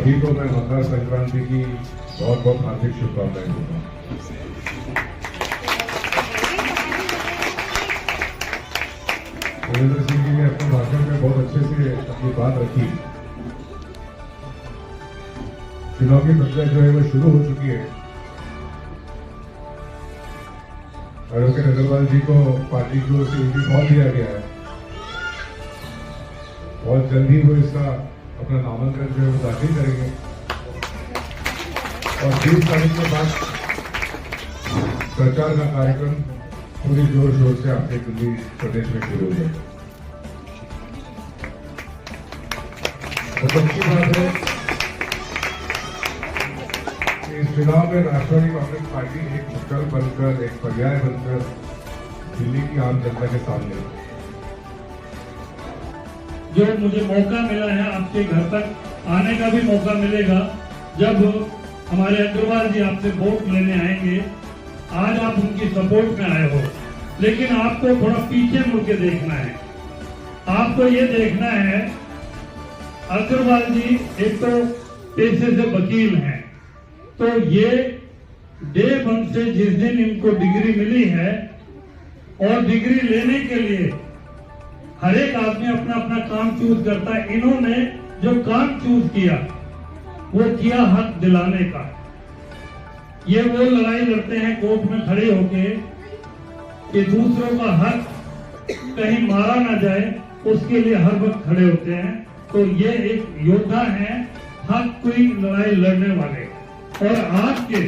सभी को मैं मकर संक्रांति की बहुत बहुत हार्दिक शुभकामनाएं दूंगा। देवेंद्र सिंह जी ने अपने भाषण में बहुत अच्छे से अपनी बात रखी। चुनाव की प्रक्रिया जो है वो शुरू हो चुकी है। एडवोकेट अग्रवाल जी को पार्टी की ओर से उनकी कॉल दिया गया है। बहुत जल्दी वो इसका अपना नामांकन जो है वो दाखिल करेंगे और 20 तारीख के बाद प्रचार का कार्यक्रम पूरी जोर शोर से आपके दिल्ली प्रदेश में शुरू हो जाएगा। तो अच्छी बात है कि इस चुनाव में राष्ट्रवादी कांग्रेस पार्टी एक विकल्प बनकर, एक पर्याय बनकर दिल्ली की आम जनता के सामने जो मुझे मौका मिला है, आपके घर तक आने का भी मौका मिलेगा जब हमारे अग्रवाल जी आपसे वोट लेने आएंगे। आज आप उनकी सपोर्ट में आए हो, लेकिन आपको थोड़ा पीछे मुड़ के देखना है। आपको ये देखना है, अग्रवाल जी एक तो पेशे से वकील हैं, तो ये डे वन से जिस दिन इनको डिग्री मिली है और डिग्री लेने के लिए हर एक आदमी अपना अपना काम चूज करता है। इन्होंने जो काम चूज किया वो किया हक दिलाने का। ये वो लड़ाई लड़ते हैं कोर्ट में खड़े होके कि दूसरों का हक कहीं मारा ना जाए, उसके लिए हर वक्त खड़े होते हैं। तो ये एक योद्धा हैं, हक की लड़ाई लड़ने वाले। और आपके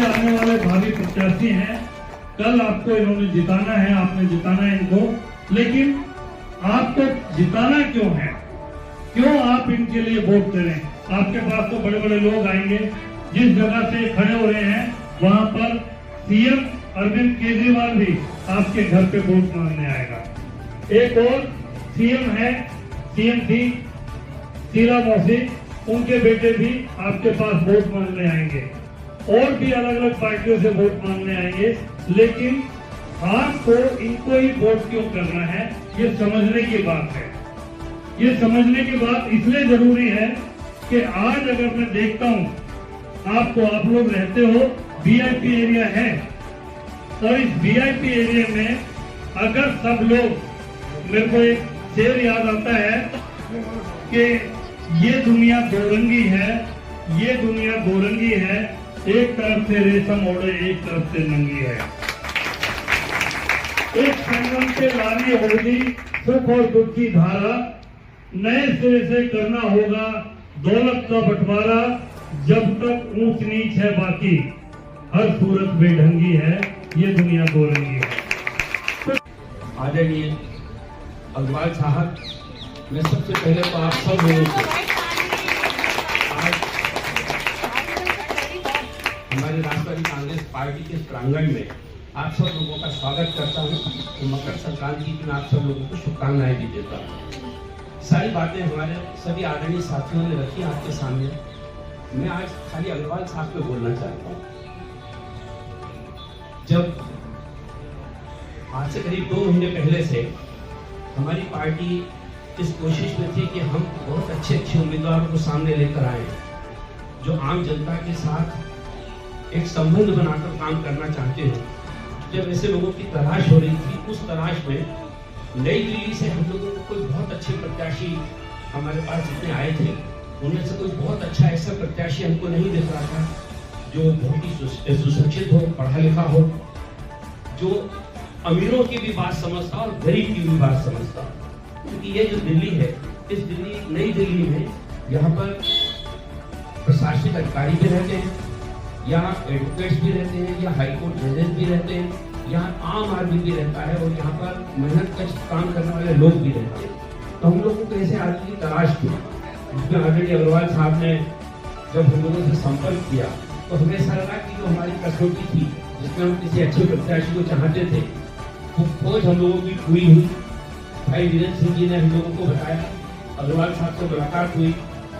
आने वाले भावी प्रत्याशी हैं। कल आपको इन्होंने जिताना है, आपने जिताना है इनको, लेकिन आपको जिताना क्यों है? क्यों आप इनके लिए वोट करें? आपके पास तो बड़े बड़े लोग आएंगे। जिस जगह से खड़े हो रहे हैं वहां पर सीएम अरविंद केजरीवाल भी आपके घर पे वोट मांगने आएगा। एक और सीएम है, सीएम थी शीला मौसी, उनके बेटे भी आपके पास वोट मांगने आएंगे और भी अलग अलग पार्टियों से वोट मांगने आएंगे। लेकिन आपको इनको ही वोट क्यों करना है, ये समझने की बात है। ये समझने की बात इसलिए जरूरी है कि आज अगर मैं देखता हूं आप लोग रहते हो, वीआईपी एरिया है, और इस वीआईपी एरिया में अगर सब लोग, मेरे को एक शेर याद आता है कि ये दुनिया दोरंगी है, ये दुनिया दोरंगी है, एक तरफ से रेशम ओढ़े एक तरफ से नंगी है। एक संगम से लानी होगी सुख और दुख की धारा, नए सिरे से करना होगा दौलत का बंटवारा। जब तक ऊंच नीच है बाकी, हर सूरत बेढंगी है, ये दुनिया दोरंगी है। आदरणीय अग्रवाल साहब, मैं सबसे पहले तो आप सब लोगों को आज हमारे राष्ट्रवादी कांग्रेस पार्टी के प्रांगण में आप सब लोगों का स्वागत करता हूं। तो मकर संक्रांति की मैं आप सब लोगों को शुभकामनाएं भी देता हूं। सारी बातें हमारे सभी आदरणीय साथियों ने रखी आपके सामने। मैं आज खाली अग्रवाल साहब पे बोलना चाहता हूं। जब आज से करीब 2 महीने पहले से हमारी पार्टी इस कोशिश में थी कि हम बहुत अच्छे उम्मीदवारों को सामने लेकर आए, जो आम जनता के साथ एक संबंध बनाकर काम करना चाहते हैं। जब ऐसे लोगों की तलाश हो रही थी, उस तलाश में नई दिल्ली से हम लोगों को कोई बहुत अच्छे प्रत्याशी हमारे पास जितने आए थे, उनमें से कोई बहुत अच्छा ऐसा प्रत्याशी हमको नहीं दिख रहा था जो बहुत ही सुशिक्षित हो, पढ़ा लिखा हो, जो अमीरों की भी बात समझता और गरीब की भी बात समझता। क्योंकि ये जो दिल्ली है, इस नई दिल्ली में यहाँ पर प्रशासनिक अधिकारी भी रहते हैं, यहाँ एडवोकेट्स भी रहते हैं, यहाँ हाईकोर्ट जजेस भी रहते हैं, यहाँ आम आदमी भी रहता है और यहाँ पर मेहनत का काम करने वाले लोग भी रहते हैं। तो हम लोगों को ऐसे आदमी की तलाश थी, जिसमें आदरणीय अग्रवाल साहब ने जब हम लोगों से संपर्क किया तो हमें ऐसा लगा कि जो हमारी कसौटी थी, जिसमें हम किसी अच्छे प्रत्याशी को चाहते थे, वो खोज हम लोगों की पूरी हुई। भाई वीरेंद्र सिंह जी ने हम लोगों को बताया, अग्रवाल साहब से मुलाकात हुई।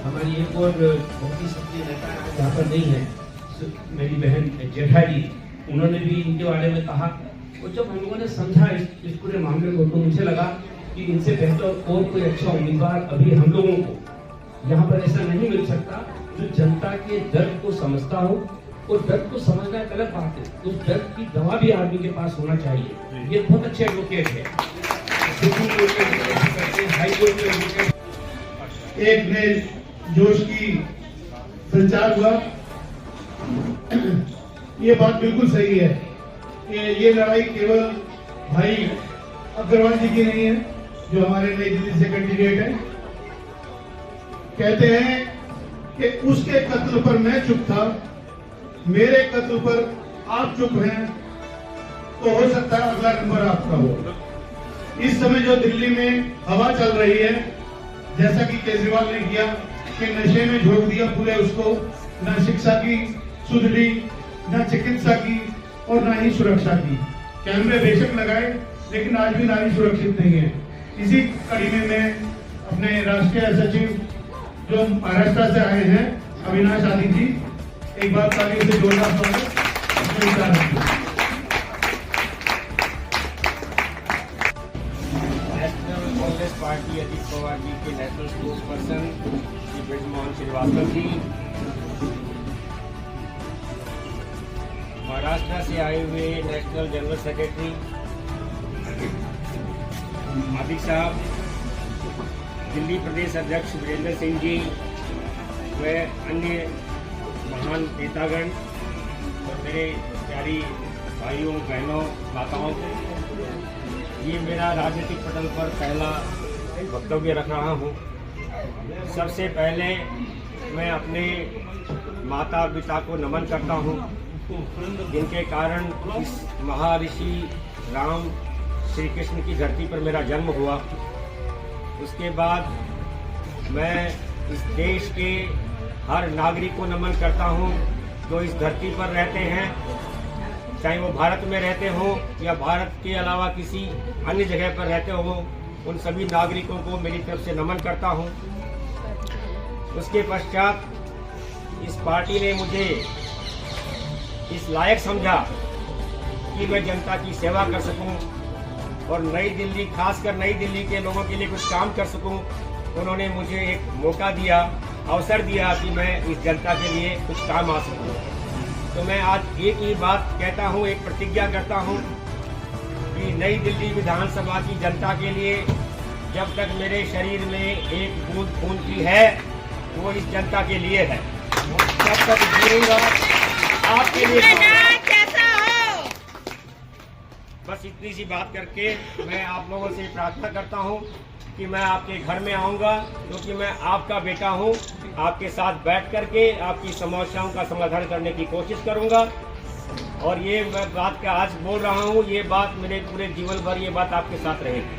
हमारी एक और बहुत ही सक्रिय नेता है, यहाँ पर नहीं है, मेरी बहन जेठा जी, उन्होंने भी इनके बारे में कहा। और जब हम लोगों ने समझा इस पूरे मामले को, तो मुझे लगा कि इनसे बेहतर और कोई अच्छा उम्मीदवार अभी हम लोगों को यहाँ पर ऐसा नहीं मिल सकता जो जनता के दर्द को समझता हो। और दर्द को समझना एक अलग बात है, उस दर्द की दवा भी आदमी के पास होना चाहिए। ये बहुत अच्छे एडवोकेट है, हाई कोर्ट के एडवोकेट। एक नए जोश की संचार हुआ। ये बात बिल्कुल सही है कि ये लड़ाई केवल भाई अग्रवाल जी की नहीं है, जो हमारे नई दिल्ली से कैंडिडेट है। कहते हैं कि उसके कत्ल पर मैं चुप था, मेरे कत्ल पर आप चुप हैं, तो हो सकता है अगला नंबर आपका हो। इस समय जो दिल्ली में हवा चल रही है, जैसा कि केजरीवाल ने किया कि नशे में झोंक दिया पूरे उसको, न शिक्षा की सुधरी, न चिकित्सा की और न ही सुरक्षा की। कैमरे बेशक लगाए, लेकिन आज भी नारी सुरक्षित नहीं है। इसी कड़ी में मैं अपने राष्ट्रीय सचिव जो महाराष्ट्र से आए हैं, अविनाश आदि जी, एक बार तालियों से जोरदार स्वागत। नेशनल कांग्रेस पार्टी अजित पवार जी के national sports person Shri Brajmohan Srivastava ji, Maharashtra से आए हुए नेशनल जनरल सेक्रेटरी मादिक साहब, दिल्ली प्रदेश अध्यक्ष वीरेंद्र सिंह जी व अन्य महान नेतागण और मेरे प्यारी भाइयों बहनों माताओं, ये मेरा राजनीतिक पटल पर पहला वक्तव्य रख रहा हूँ। सबसे पहले मैं अपने माता पिता को नमन करता हूँ, जिनके कारण इस महर्षि राम श्री कृष्ण की धरती पर मेरा जन्म हुआ। उसके बाद मैं इस देश के हर नागरिक को नमन करता हूं जो इस धरती पर रहते हैं, चाहे वो भारत में रहते हों या भारत के अलावा किसी अन्य जगह पर रहते हों। उन सभी नागरिकों को मेरी तरफ से नमन करता हूं। उसके पश्चात इस पार्टी ने मुझे इस लायक समझा कि मैं जनता की सेवा कर सकूं और नई दिल्ली, खासकर नई दिल्ली के लोगों के लिए कुछ काम कर सकूं। उन्होंने मुझे एक मौका दिया, अवसर दिया कि मैं इस जनता के लिए कुछ काम आ सकूं। तो मैं आज एक ही बात कहता हूं, एक प्रतिज्ञा करता हूं कि नई दिल्ली विधानसभा की जनता के लिए जब तक मेरे शरीर में एक बूंद खून की है, वो इस जनता के लिए है। जब तक जीऊंगा आपके लिए बस इतनी सी बात करके मैं आप लोगों से प्रार्थना करता हूं कि मैं आपके घर में आऊंगा, क्योंकि मैं आपका बेटा हूं। आपके साथ बैठ करके आपकी समस्याओं का समाधान करने की कोशिश करूंगा। और ये मैं बात का आज बोल रहा हूं, ये बात मेरे पूरे जीवन भर ये बात आपके साथ रहेगी।